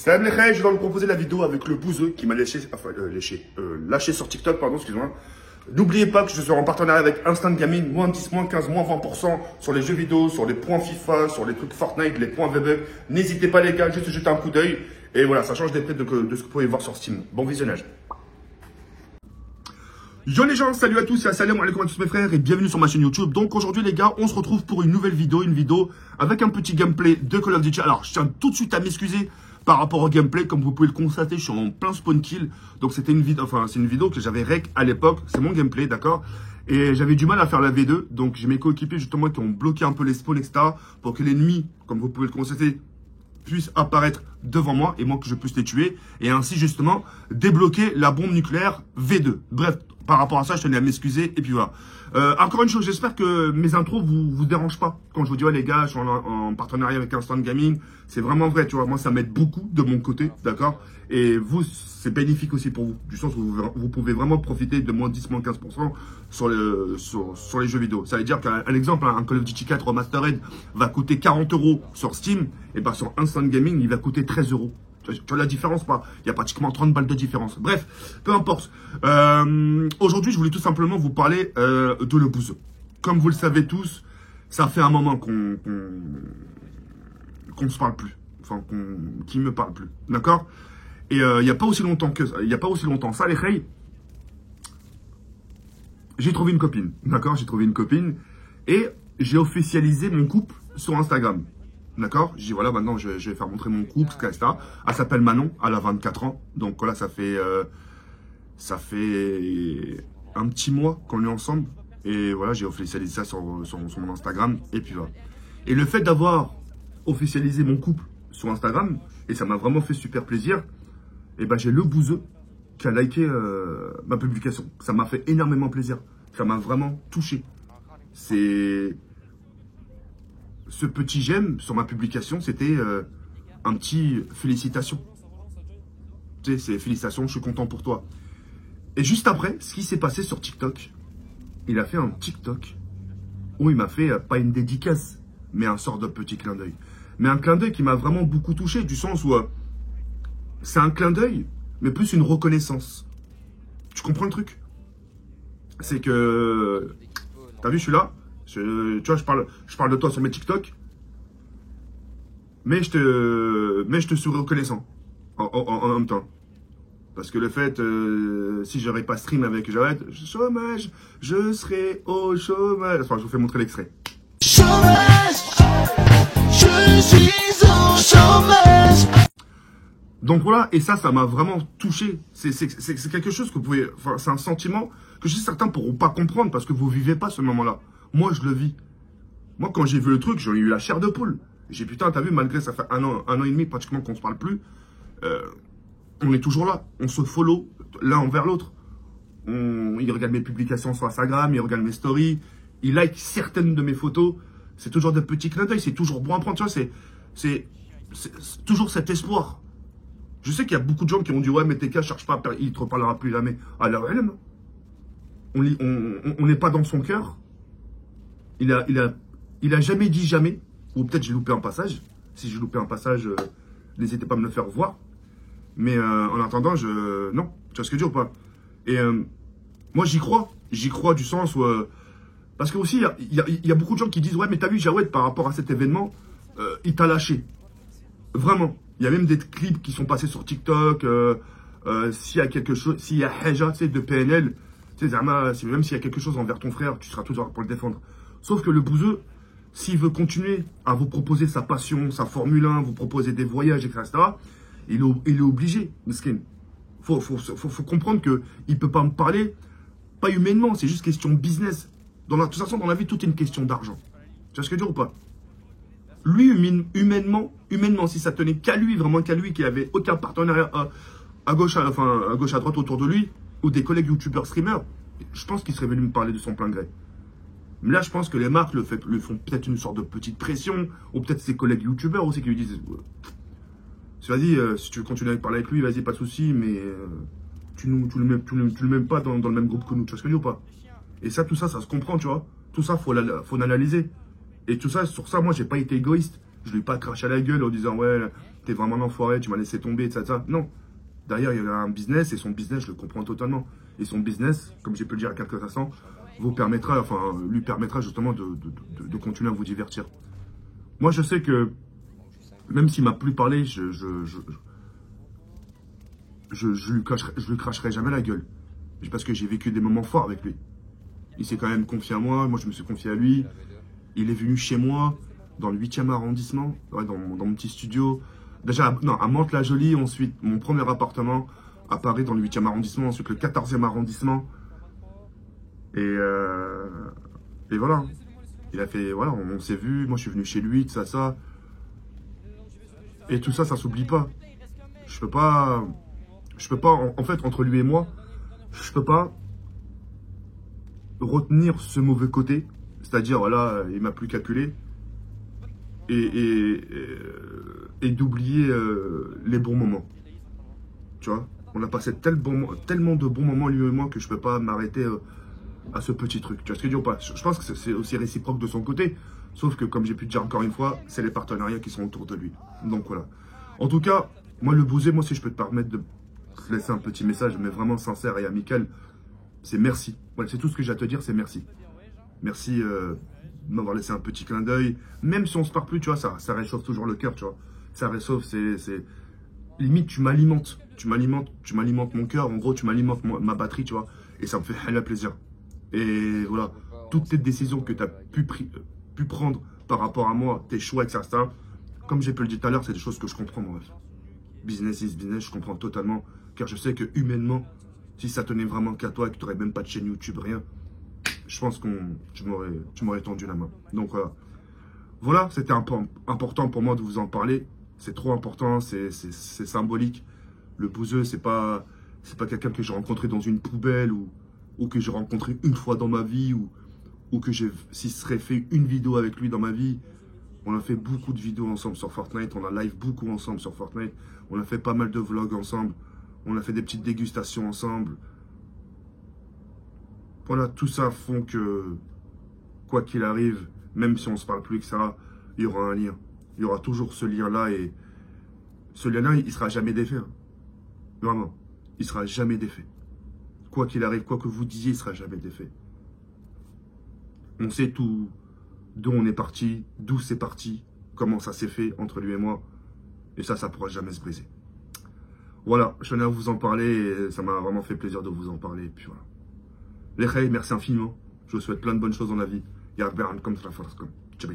Salam les frères, je vais vous proposer la vidéo avec le bouseux qui m'a lâché sur TikTok, pardon, excusez-moi. N'oubliez pas que je suis en partenariat avec Instant Gaming, moins 10, moins 15, moins 20% sur les jeux vidéo, sur les points FIFA, sur les trucs Fortnite, les points VB. N'hésitez pas les gars, juste jeter un coup d'œil. Et voilà, ça change des prix de ce que vous pouvez voir sur Steam. Bon visionnage. Yo les gens, salut à tous et salam alaikum à tous mes frères et bienvenue sur ma chaîne YouTube. Donc aujourd'hui les gars, on se retrouve pour une nouvelle vidéo, avec un petit gameplay de Call of Duty. Alors je tiens tout de suite à m'excuser par rapport au gameplay, comme vous pouvez le constater, je suis en plein spawn kill. Donc c'était une vidéo, c'est une vidéo que j'avais rec à l'époque, c'est mon gameplay, d'accord. Et j'avais du mal à faire la V2, donc j'ai mes coéquipiers justement qui ont bloqué un peu les spawns, etc. pour que l'ennemi, comme vous pouvez le constater, puisse apparaître devant moi et moi que je puisse les tuer et ainsi justement débloquer la bombe nucléaire V2. Bref, par rapport à ça, je tenais à m'excuser et puis voilà. Encore une chose, j'espère que mes intros vous dérangent pas. Quand je vous dis ouais les gars, je suis en partenariat avec Instant Gaming, c'est vraiment vrai, tu vois. Moi, ça m'aide beaucoup de mon côté, d'accord. Et vous, c'est bénéfique aussi pour vous, du sens où vous pouvez vraiment profiter de moins 10, moins 15% sur les jeux vidéo. Ça veut dire qu'un exemple, un Call of Duty 4 Remastered va coûter 40 € sur Steam, et ben sur Instant Gaming, il va coûter 13 €. Tu vois la différence pas? Il y a pratiquement 30 balles de différence. Bref, peu importe. Aujourd'hui, je voulais tout simplement vous parler de le bouseux. Comme vous le savez tous, ça fait un moment qu'on se parle plus. Enfin, qu'il me parle plus. D'accord? Et il n'y a pas aussi longtemps que ça. Il n'y a pas aussi longtemps ça, les reilles. J'ai trouvé une copine. D'accord? J'ai trouvé une copine. Et j'ai officialisé mon couple sur Instagram. D'accord? J'ai dit voilà, maintenant je vais faire montrer mon couple, etc. Elle s'appelle Manon, elle a 24 ans. Donc voilà, ça fait un petit mois qu'on est ensemble. Et voilà, j'ai officialisé ça sur mon Instagram. Et puis voilà. Et le fait d'avoir officialisé mon couple sur Instagram, et ça m'a vraiment fait super plaisir, et ben j'ai le bouseux qui a liké ma publication. Ça m'a fait énormément plaisir. Ça m'a vraiment touché. Ce petit j'aime sur ma publication, c'était un petit félicitations. Tu sais, c'est félicitations, je suis content pour toi. Et juste après, ce qui s'est passé sur TikTok, il a fait un TikTok où il m'a fait pas une dédicace, mais un sort de petit clin d'œil. Mais un clin d'œil qui m'a vraiment beaucoup touché, du sens où c'est un clin d'œil, mais plus une reconnaissance. Tu comprends le truc? C'est que, t'as vu, je suis là. Tu vois, je parle de toi sur mes TikTok, mais je te suis reconnaissant en même temps. Parce que le fait, si j'aurais pas stream avec Jawed, chômage, je serais au chômage. Enfin, je vous fais montrer l'extrait. Chômage, je suis au chômage. Donc voilà, et ça m'a vraiment touché. C'est quelque chose que vous pouvez, enfin, c'est un sentiment que je sais certains pourront pas comprendre parce que vous vivez pas ce moment-là. Moi, je le vis. Moi, quand j'ai vu le truc, j'en ai eu la chair de poule. J'ai putain, t'as vu, malgré ça fait un an et demi pratiquement qu'on se parle plus, on est toujours là. On se follow l'un envers l'autre. Il regarde mes publications sur Instagram, il regarde mes stories, il like certaines de mes photos. C'est toujours des petits clins d'œil, c'est toujours bon à prendre. Tu vois, c'est toujours cet espoir. Je sais qu'il y a beaucoup de gens qui ont dit ouais, mais TK, cherche pas, il te reparlera plus jamais. Alors, on n'est pas dans son cœur. Il a jamais dit jamais, ou peut-être j'ai loupé un passage. Si j'ai loupé un passage, n'hésitez pas à me le faire voir. Mais en attendant, non, tu vois ce que je veux dire ou pas? Et moi j'y crois du sens où parce que aussi il y a beaucoup de gens qui disent ouais mais t'as vu Jawed par rapport à cet événement, il t'a lâché. Vraiment, il y a même des clips qui sont passés sur TikTok. S'il y a quelque chose, s'il y a Haja, tu sais, de PNL, tu sais, Zama, même s'il y a quelque chose envers ton frère, tu seras toujours là pour le défendre. Sauf que le bouseux, s'il veut continuer à vous proposer sa passion, sa Formule 1, vous proposer des voyages, etc., il est obligé, Miskin. Faut comprendre qu'il ne peut pas me parler, pas humainement, c'est juste question business. De toute façon, dans la vie, tout est une question d'argent. Tu vois ce que je veux dire ou pas? Lui, humainement, si ça tenait qu'à lui, vraiment qu'à lui, qui avait aucun partenariat à gauche, à droite autour de lui, ou des collègues youtubeurs, streamers, je pense qu'il serait venu me parler de son plein gré. Mais là, je pense que les marques le font peut-être une sorte de petite pression, ou peut-être ses collègues youtubeurs aussi qui lui disent vas-y, si tu veux continuer à parler avec lui, vas-y, pas de souci, mais tu le mets pas dans le même groupe que nous, tu vois ce que je veux dire ou pas? Et ça, tout ça, ça se comprend, tu vois. Tout ça, faut l'analyser. Et tout ça, sur ça, moi, j'ai pas été égoïste. Je lui ai pas craché à la gueule en disant, ouais, t'es vraiment un enfoiré, tu m'as laissé tomber, etc. Non. Derrière, il y a un business, et son business, je le comprends totalement. Et son business, comme j'ai pu le dire à quelques instants, lui permettra justement de continuer à vous divertir. Moi, je sais que, même s'il m'a plus parlé, je lui cracherai jamais la gueule. Parce que j'ai vécu des moments forts avec lui. Il s'est quand même confié à moi, moi je me suis confié à lui. Il est venu chez moi, dans le 8e arrondissement, ouais, dans mon petit studio. Déjà, non, à Mantes-la-Jolie, ensuite mon premier appartement à Paris, dans le 8e arrondissement, ensuite le 14e arrondissement. Et voilà. Il a fait, voilà, on s'est vu, moi je suis venu chez lui, tout ça, ça. Et tout ça, ça s'oublie pas. Je peux pas, en fait, entre lui et moi, je peux pas retenir ce mauvais côté. C'est-à-dire, voilà, il m'a plus calculé. Et d'oublier les bons moments. Tu vois, on a passé tellement de bons moments, lui et moi, que je peux pas m'arrêter à ce petit truc. Tu vois ce que je veux dire ou pas? Je pense que c'est aussi réciproque de son côté. Sauf que, comme j'ai pu te dire encore une fois, c'est les partenariats qui sont autour de lui. Donc voilà. En tout cas, moi, le bouser, moi, si je peux te permettre de te laisser un petit message, mais vraiment sincère et amical, c'est merci. Voilà, c'est tout ce que j'ai à te dire, c'est merci. Merci de m'avoir laissé un petit clin d'œil. Même si on se parle plus, tu vois, ça réchauffe toujours le cœur, tu vois. Ça réchauffe, c'est... Limite, tu m'alimentes mon cœur. En gros, tu m'alimentes ma batterie, tu vois. Et ça me fait un plaisir. Et voilà, toutes tes décisions que tu as pu prendre par rapport à moi, tes choix, etc. Comme j'ai pu le dire tout à l'heure, c'est des choses que je comprends, moi. Business is business, je comprends totalement. Car je sais que humainement, si ça tenait vraiment qu'à toi et que tu n'aurais même pas de chaîne YouTube, rien, je pense que tu m'aurais tendu la main. Donc voilà, c'était important pour moi de vous en parler. C'est trop important, c'est symbolique. Le bouseux, c'est pas quelqu'un que j'ai rencontré dans une poubelle ou que j'ai rencontré une fois dans ma vie ou que s'il serait fait une vidéo avec lui dans ma vie. On a fait beaucoup de vidéos ensemble sur Fortnite, on a live beaucoup ensemble sur Fortnite, on a fait pas mal de vlogs ensemble, on a fait des petites dégustations ensemble. Voilà, tout ça font que, quoi qu'il arrive, même si on ne se parle plus, etc., il y aura un lien. Il y aura toujours ce lien-là et ce lien-là, il ne sera jamais défait. Hein. Vraiment, il ne sera jamais défait. Quoi qu'il arrive, quoi que vous disiez, il ne sera jamais défait. On sait tout, d'où on est parti, d'où c'est parti, comment ça s'est fait entre lui et moi. Et ça ne pourra jamais se briser. Voilà, je tenais à vous en parler et ça m'a vraiment fait plaisir de vous en parler. Et puis voilà. Les Khaïs, merci infiniment. Je vous souhaite plein de bonnes choses dans la vie. Ya Rabbi, comme ça, comme. Ciao,